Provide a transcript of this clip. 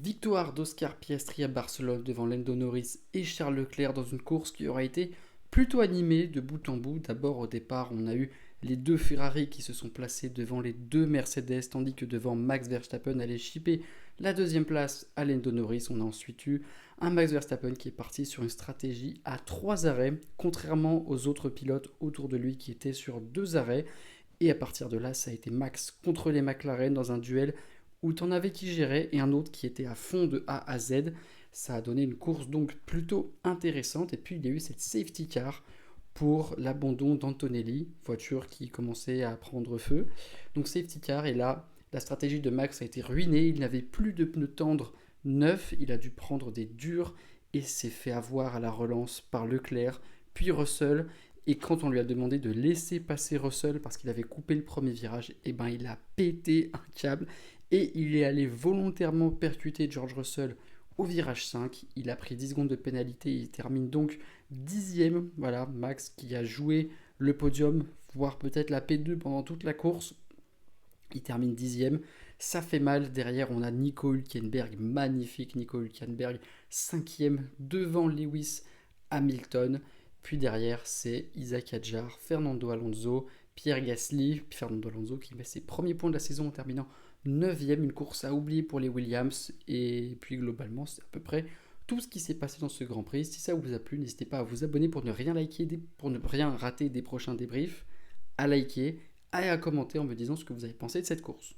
Victoire d'Oscar Piastri à Barcelone devant Lando Norris et Charles Leclerc dans une course qui aura été plutôt animée de bout en bout. D'abord au départ on a eu les deux Ferrari qui se sont placés devant les deux Mercedes, tandis que devant Max Verstappen allait chipper la deuxième place à Lando Norris. On a ensuite eu un Max Verstappen qui est parti sur une stratégie à 3 arrêts, contrairement aux autres pilotes autour de lui qui étaient sur 2 arrêts. Et à partir de là, ça a été Max contre les McLaren dans un duel où t'en avais qui gérait et un autre qui était à fond de A à Z. Ça a donné une course donc plutôt intéressante. Et puis il y a eu cette safety car pour l'abandon d'Antonelli, voiture qui commençait à prendre feu. Donc safety car, et là, la stratégie de Max a été ruinée. Il n'avait plus de pneus tendres neufs, il a dû prendre des durs et s'est fait avoir à la relance par Leclerc, puis Russell. Et quand on lui a demandé de laisser passer Russell parce qu'il avait coupé le premier virage, et ben il a pété un câble et il est allé volontairement percuter George Russell au virage 5. Il a pris 10 secondes de pénalité et il termine donc 10e. Voilà, Max qui a joué le podium, voire peut-être la P2 pendant toute la course. Il termine 10e. Ça fait mal. Derrière, on a Nico Hülkenberg, magnifique Nico Hülkenberg, 5e devant Lewis Hamilton. Puis derrière, c'est Isaac Hadjar, Fernando Alonso, Pierre Gasly. Fernando Alonso qui met ses premiers points de la saison en terminant 9e, une course à oublier pour les Williams. Et puis globalement, c'est à peu près tout ce qui s'est passé dans ce Grand Prix. Si ça vous a plu, n'hésitez pas à vous abonner pour ne rien liker, pour ne rien rater des prochains débriefs, à liker et à commenter en me disant ce que vous avez pensé de cette course.